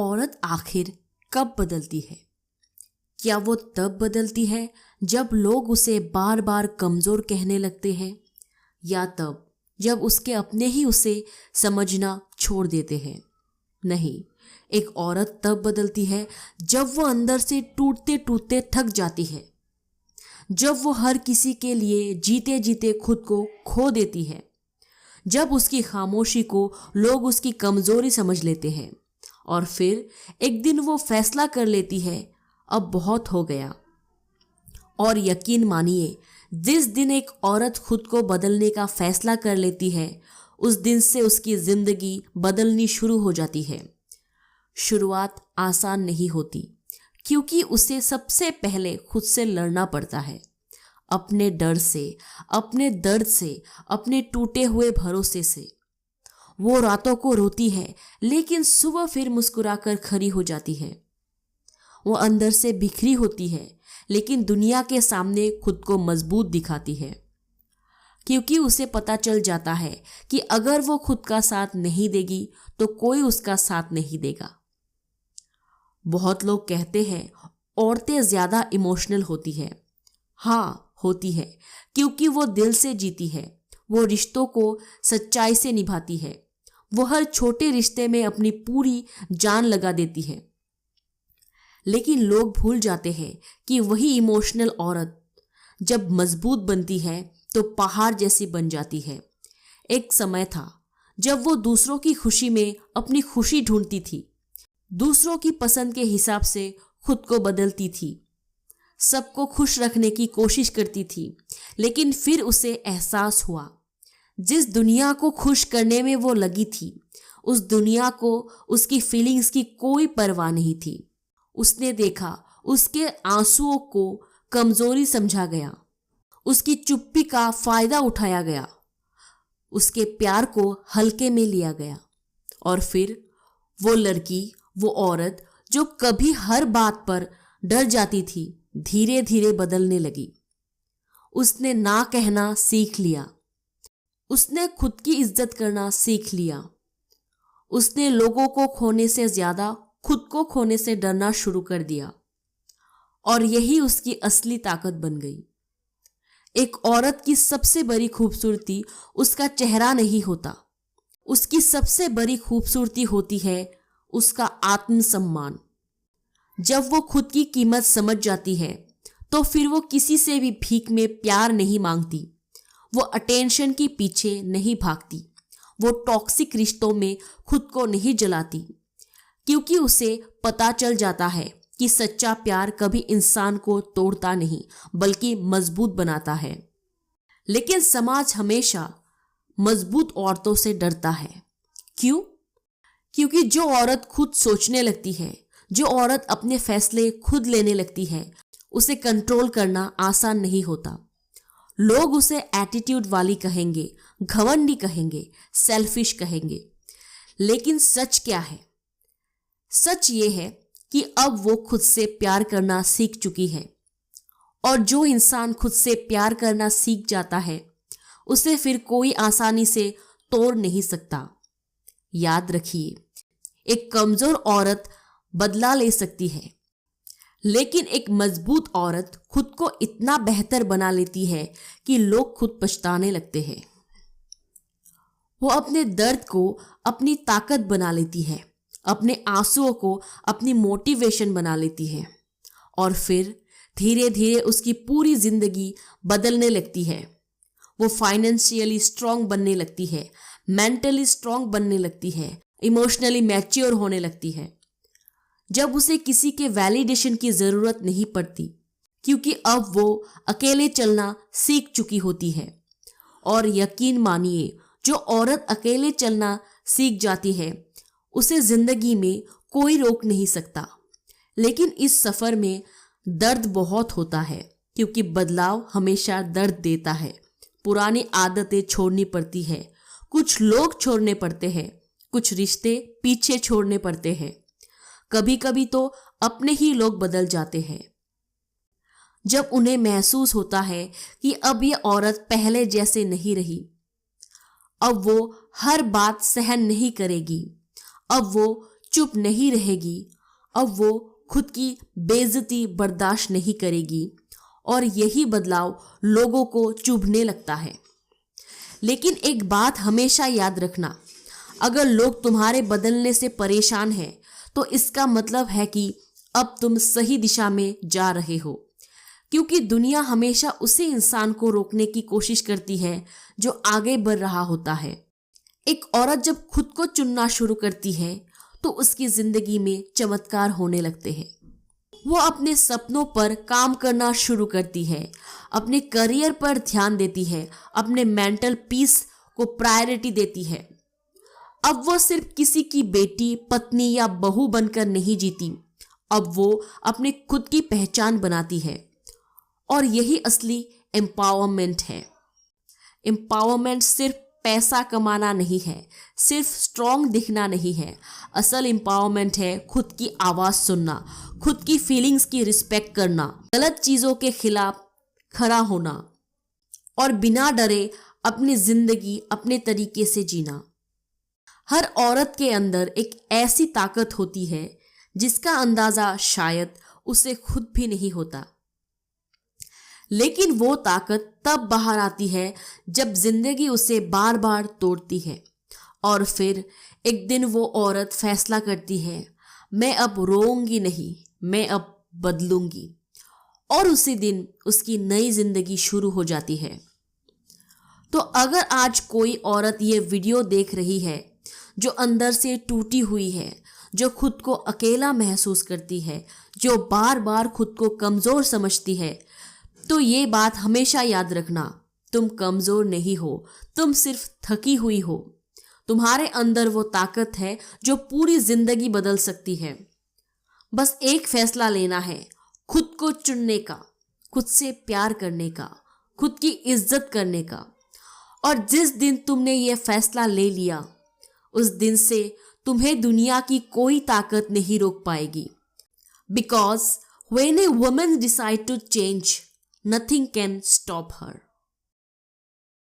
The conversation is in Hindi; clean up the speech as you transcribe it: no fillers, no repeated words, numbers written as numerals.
औरत आखिर कब बदलती है? क्या वो तब बदलती है जब लोग उसे बार बार कमजोर कहने लगते हैं, या तब जब उसके अपने ही उसे समझना छोड़ देते हैं? नहीं, एक औरत तब बदलती है जब वो अंदर से टूटते टूटते थक जाती है, जब वो हर किसी के लिए जीते जीते खुद को खो देती है, जब उसकी खामोशी को लोग उसकी कमजोरी समझ लेते हैं और फिर एक दिन वो फैसला कर लेती है, अब बहुत हो गया। और यकीन मानिए, जिस दिन एक औरत खुद को बदलने का फैसला कर लेती है, उस दिन से उसकी जिंदगी बदलनी शुरू हो जाती है। शुरुआत आसान नहीं होती, क्योंकि उसे सबसे पहले खुद से लड़ना पड़ता है, अपने डर से, अपने दर्द से, अपने टूटे हुए भरोसे से। वो रातों को रोती है, लेकिन सुबह फिर मुस्कुराकर खड़ी हो जाती है। वो अंदर से बिखरी होती है, लेकिन दुनिया के सामने खुद को मजबूत दिखाती है, क्योंकि उसे पता चल जाता है कि अगर वो खुद का साथ नहीं देगी तो कोई उसका साथ नहीं देगा। बहुत लोग कहते हैं औरतें ज्यादा इमोशनल होती है। हाँ, होती है, क्योंकि वो दिल से जीती है, वो रिश्तों को सच्चाई से निभाती है, वो हर छोटे रिश्ते में अपनी पूरी जान लगा देती है। लेकिन लोग भूल जाते हैं कि वही इमोशनल औरत जब मजबूत बनती है तो पहाड़ जैसी बन जाती है। एक समय था जब वो दूसरों की खुशी में अपनी खुशी ढूंढती थी, दूसरों की पसंद के हिसाब से खुद को बदलती थी, सबको खुश रखने की कोशिश करती थी। लेकिन फिर उसे एहसास हुआ, जिस दुनिया को खुश करने में वो लगी थी, उस दुनिया को उसकी फीलिंग्स की कोई परवाह नहीं थी। उसने देखा उसके आंसुओं को कमजोरी समझा गया, उसकी चुप्पी का फायदा उठाया गया, उसके प्यार को हल्के में लिया गया। और फिर वो लड़की, वो औरत जो कभी हर बात पर डर जाती थी, धीरे धीरे बदलने लगी। उसने ना कहना सीख लिया, उसने खुद की इज्जत करना सीख लिया, उसने लोगों को खोने से ज्यादा खुद को खोने से डरना शुरू कर दिया। और यही उसकी असली ताकत बन गई। एक औरत की सबसे बड़ी खूबसूरती उसका चेहरा नहीं होता, उसकी सबसे बड़ी खूबसूरती होती है उसका आत्मसम्मान। जब वो खुद की कीमत समझ जाती है तो फिर वो किसी से भी भीख में प्यार नहीं मांगती, वो अटेंशन के पीछे नहीं भागती, वो टॉक्सिक रिश्तों में खुद को नहीं जलाती, क्योंकि उसे पता चल जाता है कि सच्चा प्यार कभी इंसान को तोड़ता नहीं बल्कि मजबूत बनाता है। लेकिन समाज हमेशा मजबूत औरतों से डरता है। क्यों? क्योंकि जो औरत खुद सोचने लगती है, जो औरत अपने फैसले खुद लेने लगती है, उसे कंट्रोल करना आसान नहीं होता। लोग उसे एटीट्यूड वाली कहेंगे, घमंडी कहेंगे, सेल्फिश कहेंगे। लेकिन सच क्या है? सच ये है कि अब वो खुद से प्यार करना सीख चुकी है। और जो इंसान खुद से प्यार करना सीख जाता है, उसे फिर कोई आसानी से तोड़ नहीं सकता। याद रखिए, एक कमजोर औरत बदला ले सकती है, लेकिन एक मजबूत औरत खुद को इतना बेहतर बना लेती है कि लोग खुद पछताने लगते हैं। वो अपने दर्द को अपनी ताकत बना लेती है, अपने आंसुओं को अपनी मोटिवेशन बना लेती है, और फिर धीरे धीरे उसकी पूरी जिंदगी बदलने लगती है। वो फाइनेंशियली स्ट्रांग बनने लगती है, मेंटली स्ट्रांग बनने लगती है, इमोशनली मैच्योर होने लगती है, जब उसे किसी के वैलिडेशन की जरूरत नहीं पड़ती, क्योंकि अब वो अकेले चलना सीख चुकी होती है। और यकीन मानिए, जो औरत अकेले चलना सीख जाती है, उसे जिंदगी में कोई रोक नहीं सकता। लेकिन इस सफर में दर्द बहुत होता है, क्योंकि बदलाव हमेशा दर्द देता है। पुरानी आदतें छोड़नी पड़ती है, कुछ लोग छोड़ने पड़ते हैं, कुछ रिश्ते पीछे छोड़ने पड़ते हैं, कभी कभी तो अपने ही लोग बदल जाते हैं। जब उन्हें महसूस होता है कि अब ये औरत पहले जैसे नहीं रही, अब वो हर बात सहन नहीं करेगी, अब वो चुप नहीं रहेगी, अब वो खुद की बेइज्जती बर्दाश्त नहीं करेगी और यही बदलाव लोगों को चुभने लगता है। लेकिन एक बात हमेशा याद रखना, अगर लोग तुम्हारे बदलने से परेशान हैं तो इसका मतलब है कि अब तुम सही दिशा में जा रहे हो, क्योंकि दुनिया हमेशा उसी इंसान को रोकने की कोशिश करती है जो आगे बढ़ रहा होता है। एक औरत जब खुद को चुनना शुरू करती है तो उसकी जिंदगी में चमत्कार होने लगते हैं। वो अपने सपनों पर काम करना शुरू करती है, अपने करियर पर ध्यान देती है, अपने मेंटल पीस को प्रायोरिटी देती है। अब वो सिर्फ किसी की बेटी, पत्नी या बहू बनकर नहीं जीती, अब वो अपने खुद की पहचान बनाती है। और यही असली एम्पावरमेंट है। एम्पावरमेंट सिर्फ पैसा कमाना नहीं है, सिर्फ स्ट्रॉन्ग दिखना नहीं है। असल एम्पावरमेंट है खुद की आवाज़ सुनना, खुद की फीलिंग्स की रिस्पेक्ट करना, गलत चीज़ों के खिलाफ खड़ा होना और बिना डरे अपनी जिंदगी अपने तरीके से जीना। हर औरत के अंदर एक ऐसी ताकत होती है जिसका अंदाज़ा शायद उसे खुद भी नहीं होता, लेकिन वो ताकत तब बाहर आती है जब जिंदगी उसे बार बार तोड़ती है और फिर एक दिन वो औरत फैसला करती है, मैं अब रोऊंगी नहीं, मैं अब बदलूंगी। और उसी दिन उसकी नई जिंदगी शुरू हो जाती है। तो अगर आज कोई औरत ये वीडियो देख रही है जो अंदर से टूटी हुई है, जो खुद को अकेला महसूस करती है, जो बार बार खुद को कमज़ोर समझती है, तो ये बात हमेशा याद रखना, तुम कमज़ोर नहीं हो, तुम सिर्फ थकी हुई हो। तुम्हारे अंदर वो ताकत है जो पूरी जिंदगी बदल सकती है। बस एक फैसला लेना है, खुद को चुनने का, खुद से प्यार करने का, खुद की इज्जत करने का। और जिस दिन तुमने ये फैसला ले लिया, उस दिन से तुम्हें दुनिया की कोई ताकत नहीं रोक पाएगी। Because when a woman decides to change, nothing can stop her.